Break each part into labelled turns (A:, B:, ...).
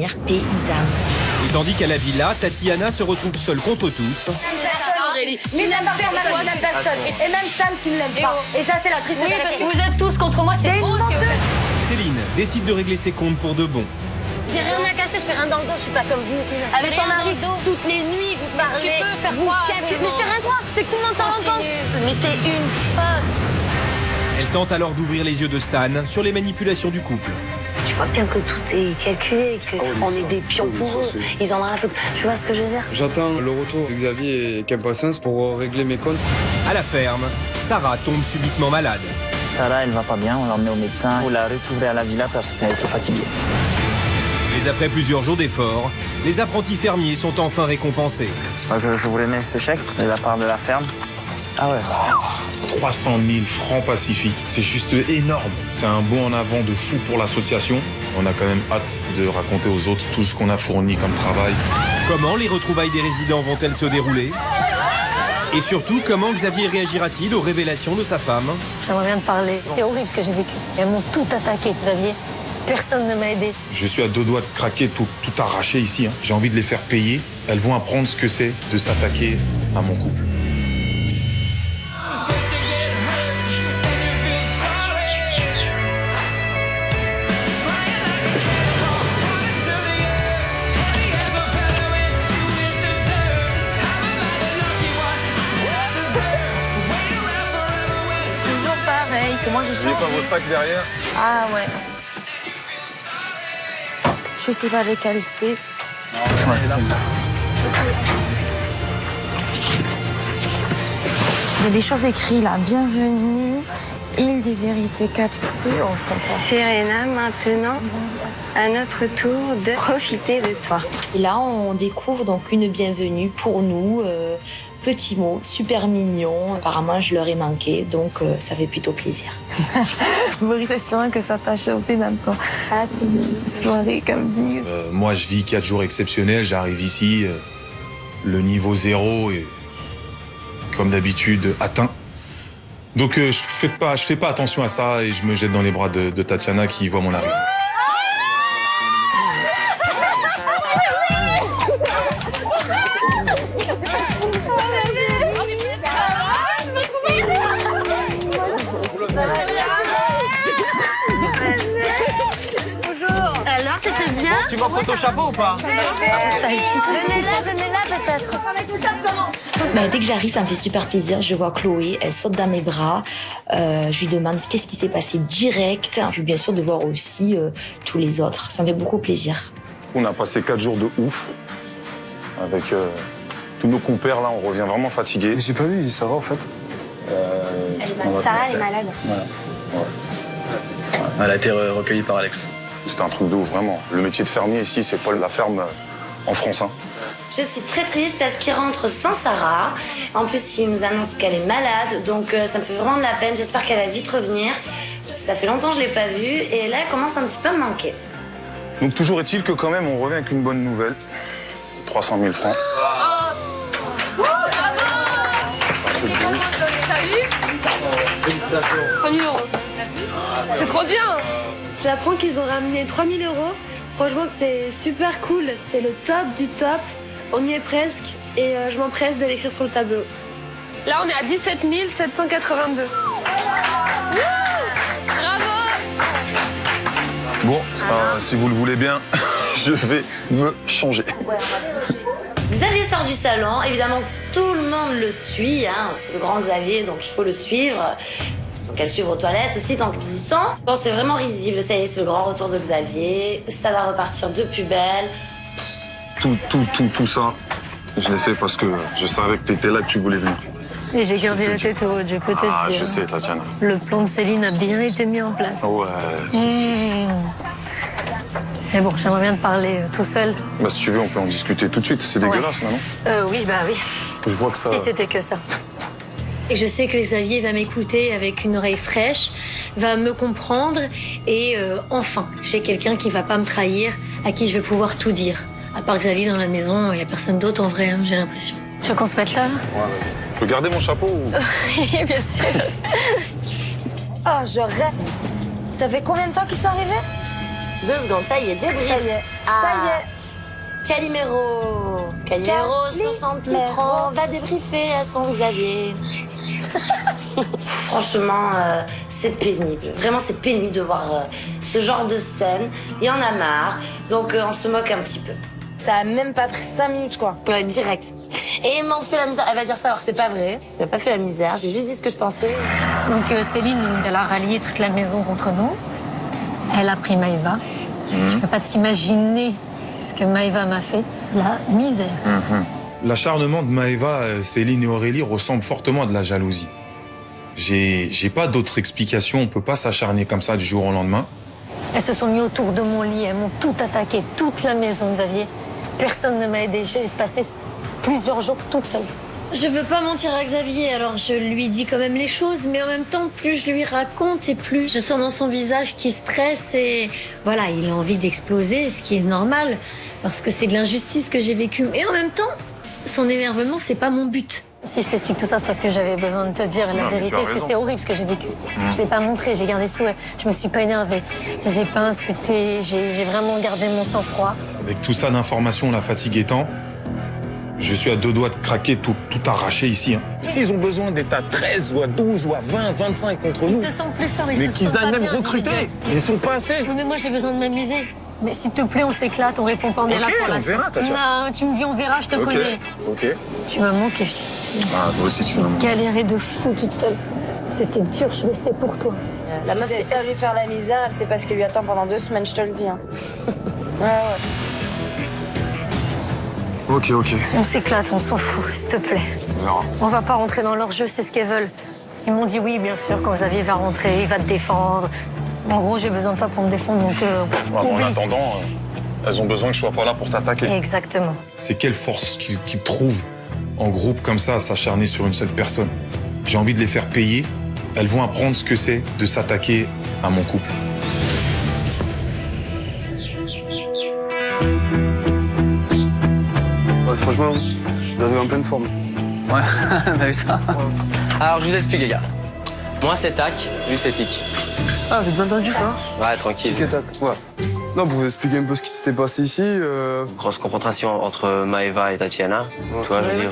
A: devenir paysanne.
B: Et tandis qu'à la villa, Tatiana se retrouve seule contre tous.
C: Aurélie. Tu n'aimes personne. Et même Sam, tu ne l'aimes pas. Et ça, c'est la tristesse.
D: Oui, parce que vous êtes tous contre moi, c'est beau ce que vous faites.
B: Céline décide de régler ses comptes pour de bon.
C: J'ai rien à cacher, je fais rien dans le dos, je suis pas comme vous. Avec ton mari, toutes les nuits, vous parlez.
D: Tu peux faire croire à tout le monde.
C: Mais je fais rien croire, c'est que tout le monde s'en rend compte. Mais t'es une folle.
B: Elle tente alors d'ouvrir les yeux de Stan sur les manipulations du couple.
E: Tu vois bien que tout est calculé, qu'on est des pions pour eux. Ils en ont rien à foutre. Tu vois ce que je veux dire?
F: J'attends le retour de Xavier et Impatience pour régler mes comptes.
B: À la ferme, Sarah tombe subitement malade.
G: Sarah, elle va pas bien, on l'a emmenée au médecin. On l'a retrouvée à la villa parce qu'elle est trop fatiguée.
B: Mais après plusieurs jours d'efforts, les apprentis fermiers sont enfin récompensés.
G: Je vous remets ce chèque de la part de la ferme. Ah ouais.
H: 300 000 francs pacifiques, c'est juste énorme. C'est un bond en avant de fou pour l'association. On a quand même hâte de raconter aux autres tout ce qu'on a fourni comme travail.
B: Comment les retrouvailles des résidents vont-elles se dérouler? Et surtout, comment Xavier réagira-t-il aux révélations de sa femme?
E: J'aimerais bien te parler. C'est horrible ce que j'ai vécu. Elles m'ont tout attaqué, Xavier. Personne ne m'a aidé.
H: Je suis à deux doigts de craquer, tout arracher ici. J'ai envie de les faire payer. Elles vont apprendre ce que c'est de s'attaquer à mon couple.
E: Que moi j'ai changé.
F: N'oubliez pas vos sacs derrière.
E: Ah ouais. Je sais pas lequel c'est.
G: Ouais, c'est
E: Il y a des choses écrites là. Bienvenue, île des vérités 4.
I: Serena, maintenant, à notre tour de profiter de toi.
A: Et là, on découvre donc une bienvenue pour nous. Petit mot, super mignon. Apparemment, je leur ai manqué, donc ça fait plutôt plaisir.
E: Boris, espérant que ça t'a chauffé dans ton soirée camping.
H: Moi, je vis 4 jours exceptionnels. J'arrive ici, le niveau 0 est, comme d'habitude, atteint. Donc, je fais pas attention à ça et je me jette dans les bras de Tatiana qui voit mon arrivée.
C: Alors, c'était bien?
F: Tu m'en photo chapeau ou pas?
C: Venez-la peut-être.
A: Ben, dès que j'arrive, ça me fait super plaisir. Je vois Chloé, elle saute dans mes bras. Je lui demande qu'est-ce qui s'est passé direct. Puis bien sûr de voir aussi tous les autres. Ça me fait beaucoup plaisir.
H: On a passé 4 jours de ouf. Avec tous nos compères, là, on revient vraiment fatigués.
F: J'ai pas vu Sarah en fait.
C: Sarah est malade.
H: Voilà.
G: Elle a été recueillie par Alex.
H: C'était un truc de ouf, vraiment. Le métier de fermier ici, c'est pas la ferme en France. Hein.
E: Je suis très triste parce qu'il rentre sans Sarah. En plus, il nous annonce qu'elle est malade, donc ça me fait vraiment de la peine. J'espère qu'elle va vite revenir. Ça fait longtemps que je l'ai pas vue et là, elle commence un petit peu à me manquer.
H: Donc toujours est-il que quand même, on revient avec une bonne nouvelle. 300 000 francs.
C: Félicitations. 3 000 euros. C'est trop bien. J'apprends qu'ils ont ramené 3 000 euros. Franchement, c'est super cool. C'est le top du top. On y est presque. Et je m'empresse de l'écrire sur le tableau. Là, on est à 17 782. Bravo.
H: Bon, si vous le voulez bien, je vais me changer.
E: Xavier sort du salon. Évidemment, tout le monde le suit. Hein. C'est le grand Xavier, donc il faut le suivre. Ils ont qu'à le suivre aux toilettes aussi, tant qu'ils y sont. Bon, c'est vraiment risible. Ça y est, c'est le grand retour de Xavier. Ça va repartir de plus belle.
H: Tout ça, je l'ai fait parce que je savais que t'étais là, que tu voulais venir.
E: Et j'ai gardé la tête haute, je peux te dire.
H: Je sais, Tatiana.
E: Le plan de Céline a bien été mis en place.
H: Ouais.
E: Mais bon, j'aimerais bien te parler tout seul.
H: Bah, si tu veux, on peut en discuter tout de suite. C'est dégueulasse, là, non?
E: Oui, bah oui.
H: Je vois que ça...
E: Si c'était que ça. Et je sais que Xavier va m'écouter avec une oreille fraîche, va me comprendre et enfin, j'ai quelqu'un qui va pas me trahir, à qui je vais pouvoir tout dire. À part Xavier dans la maison, il y a personne d'autre en vrai, hein, j'ai l'impression. Tu veux qu'on se mette là?
H: Ouais, vas-y. Je peux garder mon chapeau ou...
E: Oui, bien sûr.
C: Oh, je rêve. Ça fait combien de temps qu'ils sont arrivés?
E: 2 secondes, ça y est, débrief.
I: Ça y est,
E: Calimero, sur son petit tronc, va débriefer à son Xavier.
A: Franchement, c'est pénible. Vraiment, c'est pénible de voir ce genre de scène. Il y en a marre, donc on se moque un petit peu.
I: Ça a même pas pris 5 minutes, quoi.
A: Ouais, direct. Et il m'en fait la misère. Elle va dire ça alors que c'est pas vrai. Elle a pas fait la misère, j'ai juste dit ce que je pensais.
E: Donc Céline, elle a rallié toute la maison contre nous. Elle a pris Maëva. Tu peux pas t'imaginer ce que Maëva m'a fait. La misère.
H: L'acharnement de Maëva, Céline et Aurélie ressemble fortement à de la jalousie. J'ai pas d'autre explication, on peut pas s'acharner comme ça du jour au lendemain.
E: Elles se sont mis autour de mon lit, elles m'ont tout attaqué, toute la maison, Xavier. Personne ne m'a aidée, j'ai passé plusieurs jours toute seule. Je veux pas mentir à Xavier, alors je lui dis quand même les choses, mais en même temps, plus je lui raconte et plus je sens dans son visage qu'il stresse et voilà, il a envie d'exploser, ce qui est normal, parce que c'est de l'injustice que j'ai vécue. Mais en même temps, son énervement, c'est pas mon but. Si je t'explique tout ça, c'est parce que j'avais besoin de te dire la vérité, parce que c'est horrible ce que j'ai vécu. Je l'ai pas montré, j'ai gardé sous, je me suis pas énervée, j'ai pas insulté, j'ai vraiment gardé mon sang-froid.
H: Avec tout ça d'informations, la fatigue étant, je suis à 2 doigts de craquer, tout arracher ici.
J: S'ils ont besoin d'être à 13 ou à 12 ou à 20, 25 contre nous...
E: Ils se sentent plus forts,
J: mais qu'ils aillent même recruter. Ils sont pas assez.
E: Oui, mais moi j'ai besoin de m'amuser. Mais s'il te plaît, on s'éclate, on répond pas, on est là pour la...
J: on verra, Tatia.
E: Non, tu me dis on verra, je te connais.
J: Ok.
E: Tu m'as manqué.
J: Ah, toi aussi, tu m'as manqué.
E: Galéré de fou toute seule. C'était dur, je restais pour toi.
I: La meuf, c'est ça lui faire la misère, elle sait pas ce qui lui attend pendant 2 semaines, je te le dis. Hein. Ouais.
J: Ok.
E: On s'éclate, on s'en fout, s'il te plaît.
J: On verra.
E: On va pas rentrer dans leur jeu, c'est ce qu'elles veulent. Ils m'ont dit oui, bien sûr, quand Xavier va rentrer, il va te défendre. En gros, j'ai besoin de toi pour me défendre, donc...
H: En attendant, elles ont besoin que je sois pas là pour t'attaquer.
E: Exactement.
H: C'est quelle force qu'ils trouvent en groupe comme ça à s'acharner sur une seule personne. J'ai envie de les faire payer. Elles vont apprendre ce que c'est de s'attaquer à mon couple.
F: Ouais, franchement, vous avez en pleine forme.
K: Ouais, t'as vu ça? Alors, je vous explique, les gars. Moi, c'est tac, lui, c'est tic.
F: Ah, vous êtes bien entendu, ça?
K: Ouais, tranquille.
F: Tic et tac, ouais. Non, vous expliquer un peu ce qui s'était passé ici.
K: Grosse confrontation entre Maëva et Tatiana. Tu vois, je veux dire,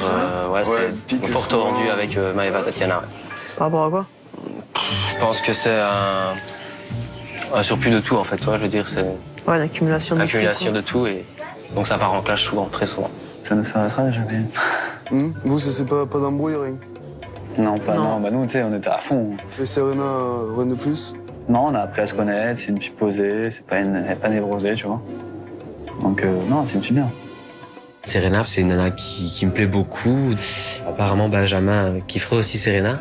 K: c'est fort rendu avec Maëva et Tatiana.
L: Par rapport à quoi?
K: Je pense que c'est un surplus de tout, en fait. Tu vois, je veux dire, c'est...
L: Ouais, l'accumulation de tout.
K: L'accumulation de tout, et donc ça part en clash souvent, très souvent.
L: Ça ne s'arrêtera jamais.
F: Vous, c'est pas d'embrouille, rien?
L: Non, pas non. Bah nous, tu sais, on était à fond.
F: Et Serena, rien de plus?
L: Non, on a appris à se connaître, c'est une fille posée, elle est pas névrosée, tu vois. Donc non, c'est une fille bien.
K: Serena, c'est une nana qui me plaît beaucoup. Apparemment, Benjamin kifferait aussi Serena.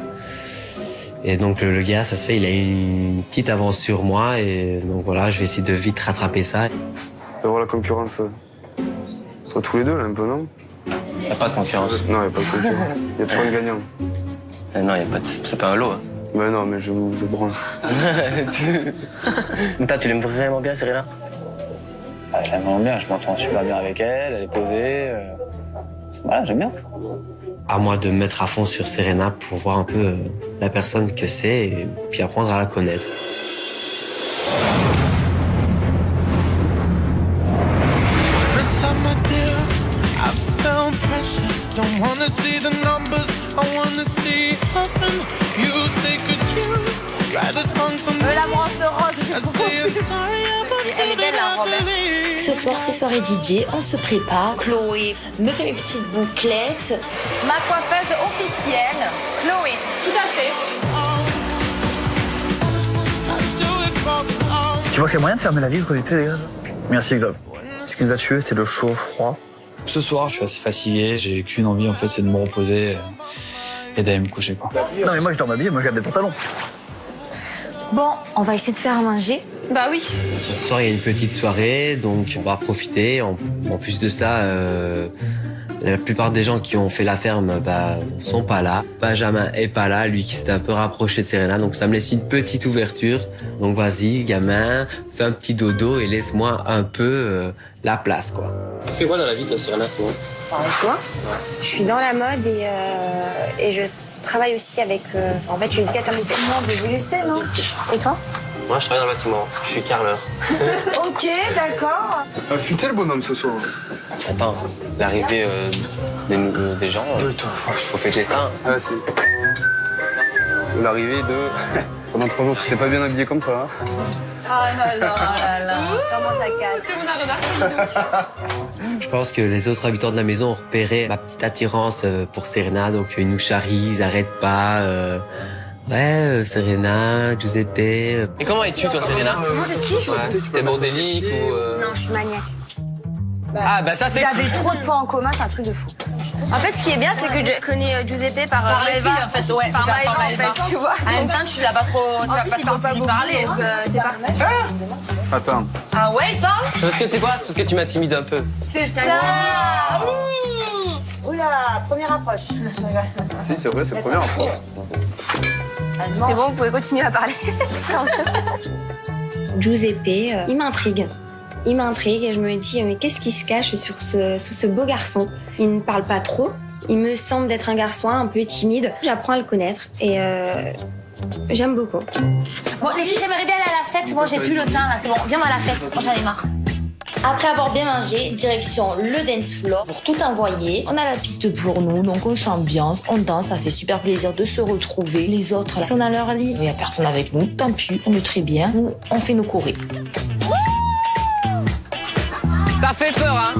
K: Et donc le gars, ça se fait, il a une petite avance sur moi, et donc voilà, je vais essayer de vite rattraper ça.
F: Il va y avoir la concurrence entre tous les deux, là, un peu, non?
K: Il n'y a pas de concurrence.
F: Non, il n'y a pas de concurrence. Il y a toujours un gagnant.
K: Non, il y a pas de... c'est pas un lot. Hein.
F: Mais non, mais je vous ébranle.
K: Tu l'aimes vraiment bien, Serena?
L: Je l'aime vraiment bien, je m'entends super bien avec elle, elle est posée. Voilà, j'aime bien.
K: À moi de me mettre à fond sur Serena pour voir un peu la personne que c'est et puis apprendre à la connaître.
I: La brosse rose, elle est belle, la robe.
A: Ce soir, c'est soirée DJ, on se prépare. Chloé me fait mes petites bouclettes.
D: Ma coiffeuse officielle, Chloé. Tout à fait.
L: Tu vois qu'il y a moyen de fermer la ville pour éviter les gars? Merci, Xav. Ce qui nous a tués, c'est le chaud, froid. Ce soir, je suis assez fatigué, j'ai qu'une envie, en fait, c'est de me reposer et d'aller me coucher, quoi. Non, mais moi, je dors m'habiller, moi, je garde des pantalons.
I: Bon, on va essayer de faire à manger.
C: Bah oui.
K: Ce soir, il y a une petite soirée, donc on va profiter. En plus de ça, la plupart des gens qui ont fait la ferme sont pas là. Benjamin est pas là, lui qui s'est un peu rapproché de Serena, donc ça me laisse une petite ouverture. Donc vas-y, gamin, fais un petit dodo et laisse-moi un peu la place, quoi. Tu fais quoi dans la vie, toi, Serena?
I: Toi, je suis dans la mode et je travaille aussi avec... en fait, je suis une tête à mouvement de Jules, non? Et toi?
K: Moi, je travaille dans le bâtiment. Je suis carreleur.
M: Ok, d'accord.
F: Affûté le bonhomme ce soir.
K: Attends, l'arrivée des gens, faut fêter ça.
F: Ah, si. L'arrivée de... Pendant 3 jours, tu t'es pas bien habillé comme ça. Hein.
M: Ah là là, comment ça casse.
C: C'est mon remarque.
K: Je pense que les autres habitants de la maison ont repéré ma petite attirance pour Serena, donc ils nous charrient, ils arrêtent pas. Serena, Giuseppe. Et comment es-tu, toi, Serena?
M: Moi, je suis.
K: T'es bordélique ou...
M: Non, je suis maniaque.
K: Ça c'est...
M: Vous avez trop de points en commun, c'est un truc de fou. En fait, ce qui est bien, c'est que je connais Giuseppe par Maëva.
D: En fait, ouais,
M: par Maëva, en fait, tu vois.
D: En même temps, tu l'as pas trop...
M: En plus, il parle pas beaucoup,
D: parler.
M: donc c'est parfait.
F: Attends.
D: Ah ouais, il parle?
K: Parce que tu sais quoi? C'est parce que tu m'intimides un peu.
D: C'est ça.
M: Oula, première approche.
F: Si, c'est vrai, c'est la première fois.
M: C'est bon, vous pouvez continuer à parler.
I: Giuseppe, il m'intrigue. Il m'intrigue et je me dis, mais qu'est-ce qui se cache sous ce beau garçon? Il ne parle pas trop. Il me semble d'être un garçon un peu timide. J'apprends à le connaître et j'aime beaucoup.
D: Bon, les filles, j'aimerais bien aller à la fête. Moi, j'ai plus le temps, là. C'est bon, viens à la fête. Moi, j'en ai marre.
A: Après avoir bien mangé, direction le dance floor pour tout envoyer. On a la piste pour nous, donc on s'ambiance, on danse, ça fait super plaisir de se retrouver. Les autres, là, sont dans leur lit. Il n'y a personne avec nous, tant pis, on est très bien. Nous, on fait nos chorés.
K: Ça fait peur, hein?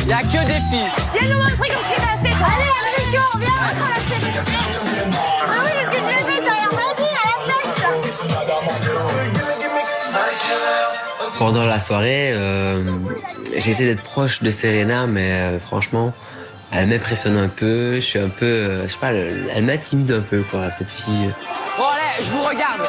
K: Y a que des filles.
D: Viens nous montrer comme c'est assez. Allez, Enrico, viens, rentre à la fête. Ah oui, est-ce que je l'ai fait, d'ailleurs? Vas-y, à la fête.
K: Pendant la soirée, j'essaie d'être proche de Serena, mais franchement, elle m'impressionne un peu. Je suis un peu, je sais pas, elle m'intimide un peu, quoi, cette fille.
D: Bon, allez, je vous regarde.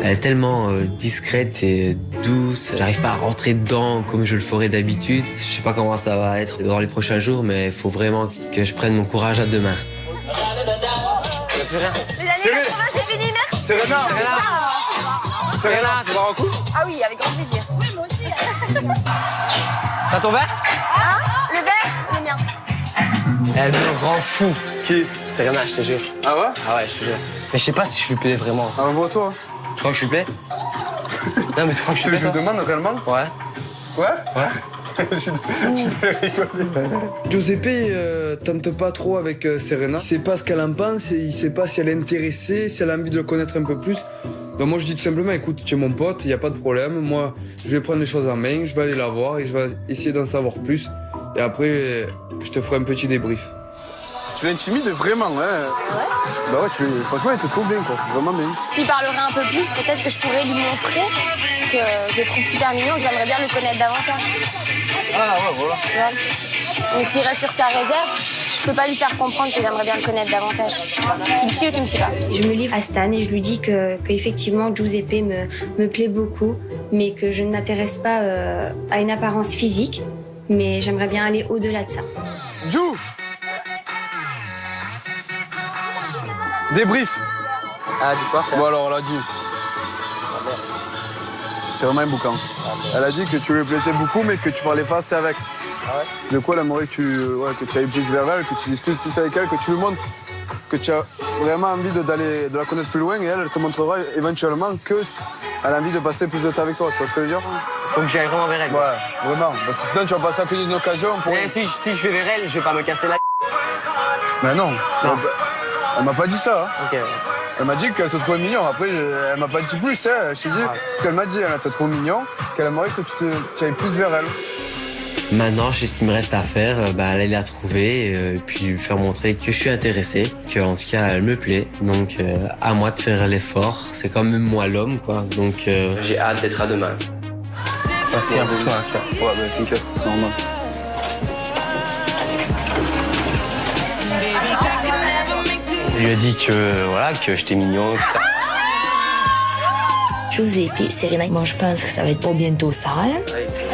K: Elle est tellement discrète et douce. J'arrive pas à rentrer dedans comme je le ferais d'habitude. Je sais pas comment ça va être dans les prochains jours, mais il faut vraiment que je prenne mon courage à deux mains.
M: Les années 80, c'est fini, merci.
F: Serena. Serena, tu vas en couche?
M: Ah oui, avec grand plaisir. Oui, moi aussi.
K: T'as ton verre?
M: Hein? Le verre? Il est mien.
K: Elle me rend fou.
F: Qui?
K: Serena, je te jure.
F: Ah ouais?
K: Ah ouais, je te jure. Mais je sais pas si je lui plais vraiment.
F: Ah, vois-toi.
K: Tu crois que je lui plais? Non, mais tu crois que je lui plais?
F: Je demande réellement?
K: Ouais.
F: Ouais?
K: Ouais.
F: Tu fais rigoler.
N: Giuseppe tente pas trop avec Serena. Il sait pas ce qu'elle en pense, il sait pas si elle est intéressée, si elle a envie de le connaître un peu plus. Donc moi je dis tout simplement, écoute, tu es mon pote, il n'y a pas de problème. Moi je vais prendre les choses en main, je vais aller la voir et je vais essayer d'en savoir plus. Et après, je te ferai un petit débrief.
F: Tu l'intimides vraiment, hein? Ouais. Bah ouais, franchement, il te trouve bien, quoi. Vraiment bien.
M: S'il parlerait un peu plus, peut-être que je pourrais lui montrer que je le trouve super mignon et que j'aimerais bien le connaître davantage.
F: Ah ouais, voilà.
M: Mais s'il reste sur sa réserve, je peux pas lui faire comprendre que j'aimerais bien le connaître davantage. Tu me suis ou tu me suis pas?
I: Je me livre à Stan et je lui dis que effectivement Giuseppe me plaît beaucoup, mais que je ne m'intéresse pas à une apparence physique, mais j'aimerais bien aller au-delà de ça.
F: Jou! Débrief.
K: Ah, dis quoi?
F: Bon alors, elle a dit. C'est vraiment un boucan. Elle a dit que tu lui plaisais beaucoup, mais que tu parlais pas assez avec.
K: Ah ouais?
F: De quoi elle aimerait que tu ailles plus vers elle, que tu discutes plus avec elle, que tu lui montres que tu as vraiment envie de la connaître plus loin, et elle te montrera éventuellement qu'elle a envie de passer plus de temps avec toi. Tu vois ce que je veux dire?
K: Faut que j'aille vraiment vers elle.
F: Ouais, vraiment. Parce que sinon tu vas passer à côté d'une occasion pour...
K: Mais si je vais vers elle, je vais pas me casser la...
F: Mais non. Elle m'a pas dit ça. Hein.
K: Ok.
F: Elle m'a dit qu'elle te trouvait mignon. Après, elle m'a pas dit plus. Hein. Je t'ai dit ce qu'elle m'a dit. Elle te trouve mignon, qu'elle aimerait que tu ailles plus vers elle.
K: Maintenant, je sais ce qu'il me reste à faire, aller la trouver et puis lui faire montrer que je suis intéressé, qu'en tout cas elle me plaît. Donc à moi de faire l'effort. C'est quand même moi l'homme, quoi. Donc j'ai hâte d'être à demain. Merci à vous.
F: Ouais, mais t'inquiète, c'est normal.
K: Je lui ai dit que j'étais mignon.
A: Giuseppe, Serena, moi je pense que ça va être pour bientôt ça. Hein?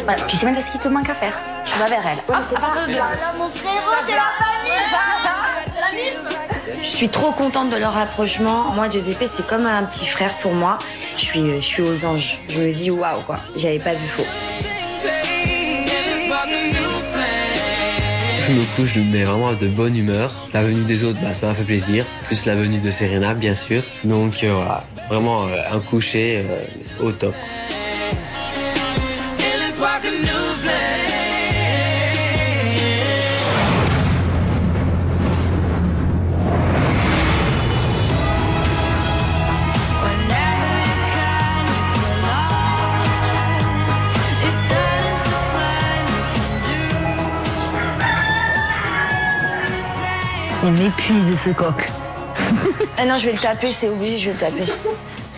M: Voilà, tu sais même ce qu'il te manque à faire. Tu vas vers elle.
D: Ah, c'est pas de...
M: Mon frérot, c'est la famille.
O: Je suis trop contente de leur rapprochement. Moi, Giuseppe, c'est comme un petit frère pour moi. Je suis aux anges. Je me dis waouh, quoi. J'avais pas vu faux.
K: je me couche, mais vraiment de bonne humeur. La venue des autres, ça m'a fait plaisir. Plus la venue de Serena, bien sûr. Donc voilà, vraiment un coucher au top.
A: Il m'épuise ce coq.
O: Ah non, je vais le taper, c'est obligé, je vais le taper.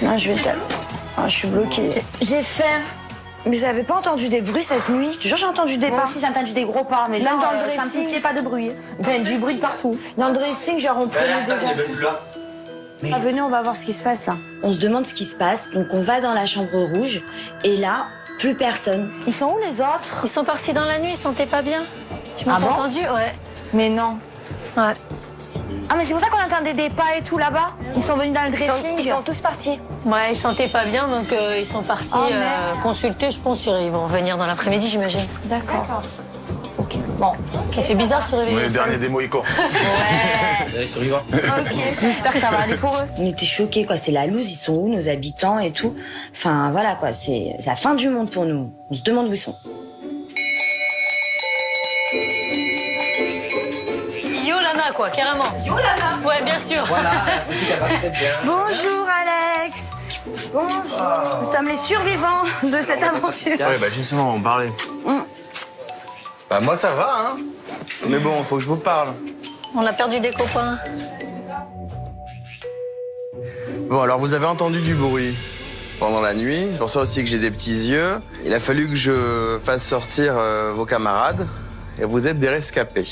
O: Non, je vais le taper. Oh, je suis bloquée. J'ai faim. Mais vous avez pas entendu des bruits cette nuit? Toujours j'ai entendu des pas.
P: Moi aussi j'ai entendu des gros pas, mais
O: même
P: genre
O: dans le
P: sans
O: dressing,
P: pitié, pas de bruit. Enfin, du bruit de partout.
O: Dans le dressing, genre on peut les affaires. Ah, venez, on va voir ce qui se passe là. On se demande ce qui se passe, donc on va dans la chambre rouge, et là, plus personne.
P: Ils sont où les autres?
E: Ils sont partis dans la nuit, ils se sentaient pas bien. Tu m'as entendu? Ouais.
P: Mais non.
E: Ouais.
P: Ah mais c'est pour ça qu'on entendait des pas et tout là-bas. Ils sont venus dans le dressing.
O: Ils sont tous partis.
E: Ouais, ils se sentaient pas bien, donc ils sont partis consulter, je pense. Ils vont revenir dans l'après-midi, j'imagine.
P: D'accord.
E: Ok. Bon, ça fait bizarre de se réveiller.
J: Oui, le dernier des Mohicans.
P: Ouais.
J: Allez, survivants.
P: Ok. J'espère que ça va aller pour eux.
O: On était choqués, quoi. C'est la loose, ils sont où, nos habitants et tout. Enfin, voilà, quoi. C'est la fin du monde pour nous. On se demande où ils sont.
E: Yolana, quoi, carrément.
P: Yolana?
E: Ouais, bien sûr.
J: Voilà.
P: Bonjour Alex. Bonjour. Nous sommes les survivants de cette aventure.
F: Ouais, justement, on parlait. Moi, ça va, hein. Mais bon, faut que je vous parle.
E: On a perdu des copains.
F: Bon, alors vous avez entendu du bruit pendant la nuit. C'est pour ça aussi que j'ai des petits yeux. Il a fallu que je fasse sortir vos camarades. Et vous êtes des rescapés.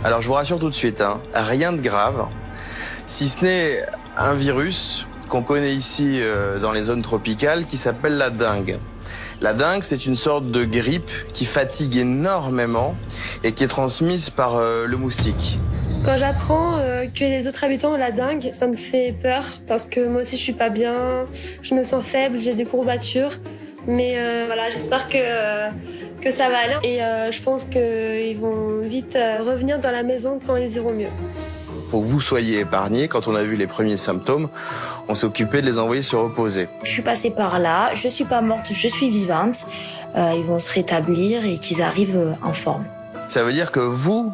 F: Alors, je vous rassure tout de suite, hein, rien de grave. Si ce n'est un virus qu'on connaît ici dans les zones tropicales qui s'appelle la dengue. La dengue, c'est une sorte de grippe qui fatigue énormément et qui est transmise par le moustique.
C: Quand j'apprends que les autres habitants ont la dengue, ça me fait peur parce que moi aussi je suis pas bien, je me sens faible, j'ai des courbatures. Mais voilà, j'espère que ça va aller et je pense qu'ils vont vite revenir dans la maison quand ils iront mieux.
F: Pour que vous soyez épargnés, quand on a vu les premiers symptômes, on s'est occupé de les envoyer se reposer.
A: Je suis passée par là, je suis pas morte, je suis vivante. Ils vont se rétablir et qu'ils arrivent en forme.
F: Ça veut dire que vous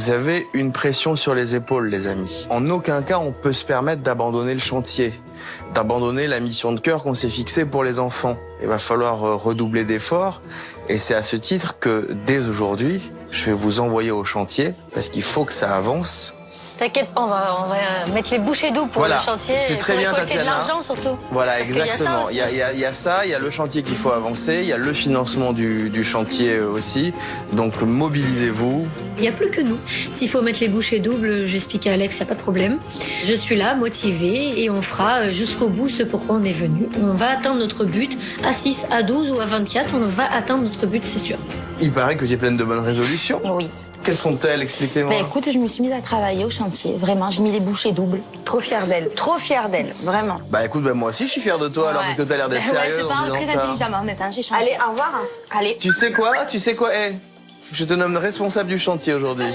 F: avez une pression sur les épaules, les amis. En aucun cas, on peut se permettre d'abandonner le chantier, d'abandonner la mission de cœur qu'on s'est fixée pour les enfants. Il va falloir redoubler d'efforts et c'est à ce titre que, dès aujourd'hui, je vais vous envoyer au chantier parce qu'il faut que ça avance.
E: T'inquiète pas, on va mettre les bouchées doubles pour le chantier et pour récolter de l'argent surtout.
F: Voilà,
E: parce
F: exactement. Il y a ça, il y a le chantier qu'il faut avancer, il y a le financement du chantier aussi. Donc mobilisez-vous.
E: Il n'y a plus que nous. S'il faut mettre les bouchées doubles, j'explique à Alex, il n'y a pas de problème. Je suis là, motivée, et on fera jusqu'au bout ce pourquoi on est venu. On va atteindre notre but à 6, à 12 ou à 24. On va atteindre notre but, c'est sûr.
F: Il paraît que tu es pleine de bonnes résolutions.
A: Oui.
F: Quelles sont-elles? Expliquez-moi.
A: Écoute, je me suis mise à travailler au chantier. Vraiment, j'ai mis les bouchées doubles.
O: Trop fière d'elle, vraiment.
F: Écoute, moi aussi je suis fier de toi alors que t'as l'air d'être sérieuse.
P: Je parle très intelligemment, honnêtement, j'ai changé.
O: Allez, au revoir.
P: Allez.
F: Tu sais quoi? Je te nomme responsable du chantier aujourd'hui.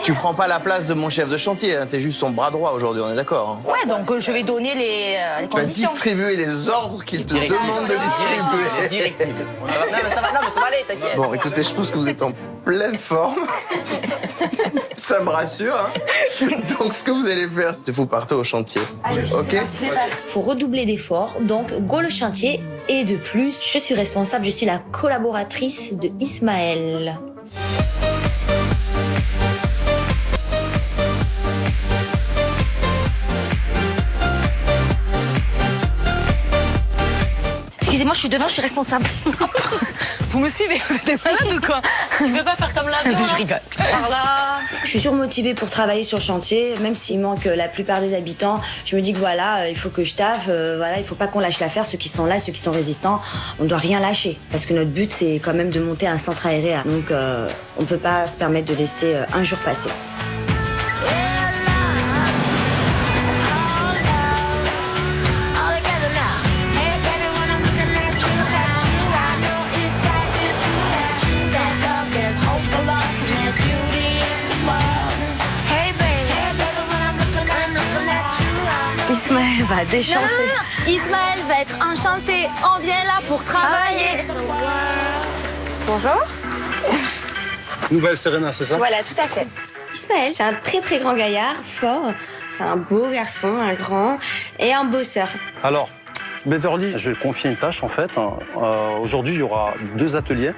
F: Tu prends pas la place de mon chef de chantier, hein. T'es juste son bras droit aujourd'hui, on est d'accord, hein?
P: Ouais, donc je vais donner les
F: tu vas
P: conditions.
F: distribuer les ordres qu'il te demande de distribuer.
J: Directive. Non, mais ça va aller, t'inquiète.
F: Bon, écoutez, je pense que vous êtes en pleine forme. Ça me rassure, hein. Donc, ce que vous allez faire, c'est que vous partez au chantier. Ok?
A: Faut redoubler d'efforts, donc go le chantier. Et de plus, je suis responsable, je suis la collaboratrice de Ismaël.
P: Excusez-moi, je suis devant, je suis responsable. Vous me suivez? Vous êtes malade ou quoi?
E: Tu peux pas faire comme l'avion,
P: Je rigole. Par là.
O: Je suis surmotivée pour travailler sur le chantier, même s'il manque la plupart des habitants. Je me dis que voilà, il faut que je taffe, il faut pas qu'on lâche l'affaire. Ceux qui sont là, ceux qui sont résistants, on doit rien lâcher. Parce que notre but, c'est quand même de monter un centre aéré. Donc, on peut pas se permettre de laisser un jour passer.
P: va déchanter.
D: Non. Ismaël va être enchanté. On vient là pour travailler.
I: Bonjour.
Q: Nouvelle Serena, c'est ça?
I: Voilà, tout à fait. Ismaël, c'est un très très grand gaillard, fort. C'est un beau garçon, un grand et un bosseur.
Q: Alors, Beverly, je vais te confier une tâche en fait. Aujourd'hui, il y aura 2 ateliers.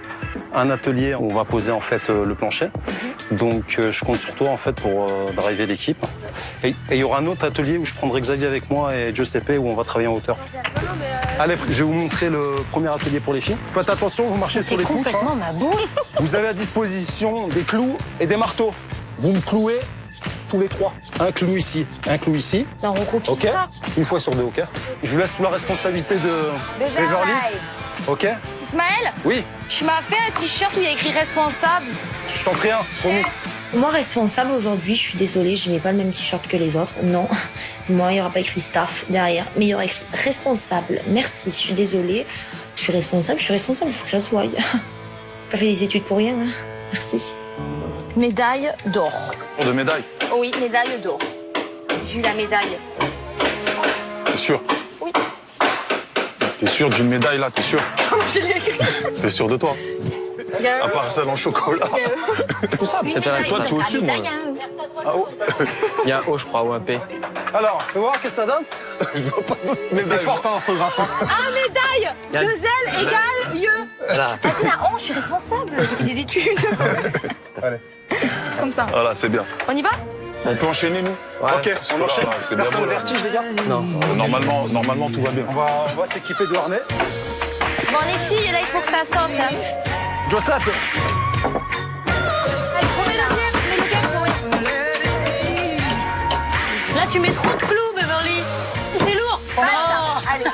Q: Un atelier où on va poser en fait le plancher. Donc, je compte sur toi en fait pour driver l'équipe. Et il y aura un autre atelier où je prendrai Xavier avec moi et Giuseppe où on va travailler en hauteur. Allez, je vais vous montrer le premier atelier pour les filles. Faites attention, vous marchez sur les poutres.
D: complètement ma boule.
Q: Vous avez à disposition des clous et des marteaux. Vous me clouez tous les 3. Un clou ici, un clou ici.
A: Non, on copie
Q: Ok.
A: ça.
Q: Une fois sur 2, ok. Je vous laisse sous la responsabilité de Beverly. Ok.
D: Ismaël,
Q: Oui.
D: tu m'as fait un t-shirt où il y a écrit responsable.
Q: Je t'en ferai un, promis.
A: Moi, responsable aujourd'hui, je suis désolée, je mets pas le même t-shirt que les autres. Non, moi, il n'y aura pas écrit staff derrière, mais il y aura écrit responsable. Merci, je suis désolée. Je suis responsable, il faut que ça se voie. J'ai pas fait des études pour rien. Hein. Merci.
D: Médaille d'or.
Q: De médaille.
D: Oui, médaille d'or. J'ai eu la médaille.
H: T'es sûr?
D: Oui.
H: T'es sûr d'une médaille là, t'es sûr?
D: Je l'ai écrit.
H: T'es sûr de toi? À part celle en chocolat.
G: Tout ça, c'est pas
H: Toi, tu es au-dessus de moi.
Q: Ah, oh.
G: Il y a un O, je crois, ou un P.
Q: Alors, fais voir, qu'est-ce que ça donne? Je vois pas d'autres médailles. T'es forte en orthographe. Hein.
D: Ah, médaille. 2 L égale mieux.
G: Voilà.
P: Ah, c'est la honte, je suis responsable. J'ai fait des études.
Q: Allez.
P: Comme ça.
H: Voilà, c'est bien.
P: On y va?
H: On peut enchaîner, nous?
Q: Ok, on enchaîne.
H: C'est bien
Q: Personne
H: beau,
Q: de
H: là.
Q: vertige, les gars?
G: Non.
H: Normalement, tout va bien.
Q: On va s'équiper de harnais.
D: Bon, les filles, là, il faut que ça sorte. Hein.
Q: Joseph.
D: Allez, promets la bière, mets le gars,
E: Là, tu mets trop de clous, Beverly. C'est lourd.
P: Oh. Allez, tu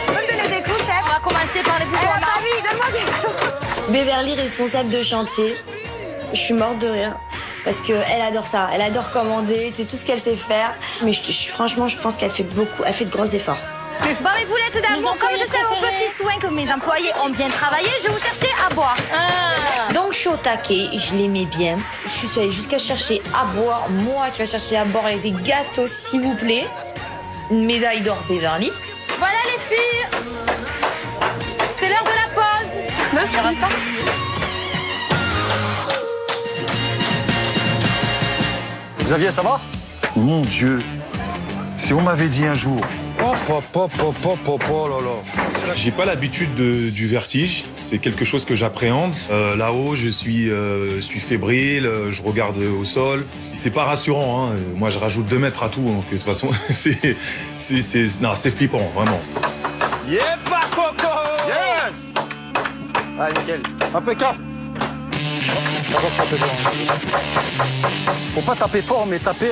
P: peux me donner des clous, chef?
D: On va commencer par les plus
P: Elle a
D: grands.
P: pas vie, donne-moi des clous.
O: Beverly, responsable de chantier. Je suis morte de rire. Parce qu'elle adore ça. Elle adore commander, c'est tout ce qu'elle sait faire. Mais franchement, je pense qu'elle fait beaucoup, elle fait de gros efforts.
P: Bon, mes boulettes d'amour, comme je sais au petit soin que mes employés ont bien travaillé, je vais vous chercher à boire.
A: Donc, je suis au taquet, je l'aimais bien. Je suis allée jusqu'à chercher à boire. Moi, tu vas chercher à boire avec des gâteaux, s'il vous plaît. Une médaille d'or Beverly.
D: Voilà, les filles. C'est l'heure de la pause. Tu verras ça?
Q: Xavier, ça va?
H: Mon Dieu. Si on m'avait dit un jour.
Q: Oh là là.
H: J'ai pas l'habitude du vertige. C'est quelque chose que j'appréhende. Là-haut, je suis fébrile. Je regarde au sol. C'est pas rassurant. Hein. Moi, je rajoute 2 mètres à tout. Donc, de toute façon, c'est flippant, vraiment.
Q: Yepa Coco! Yes!
G: Ah, nickel.
Q: Impeccable. Attention, faut pas taper fort, mais taper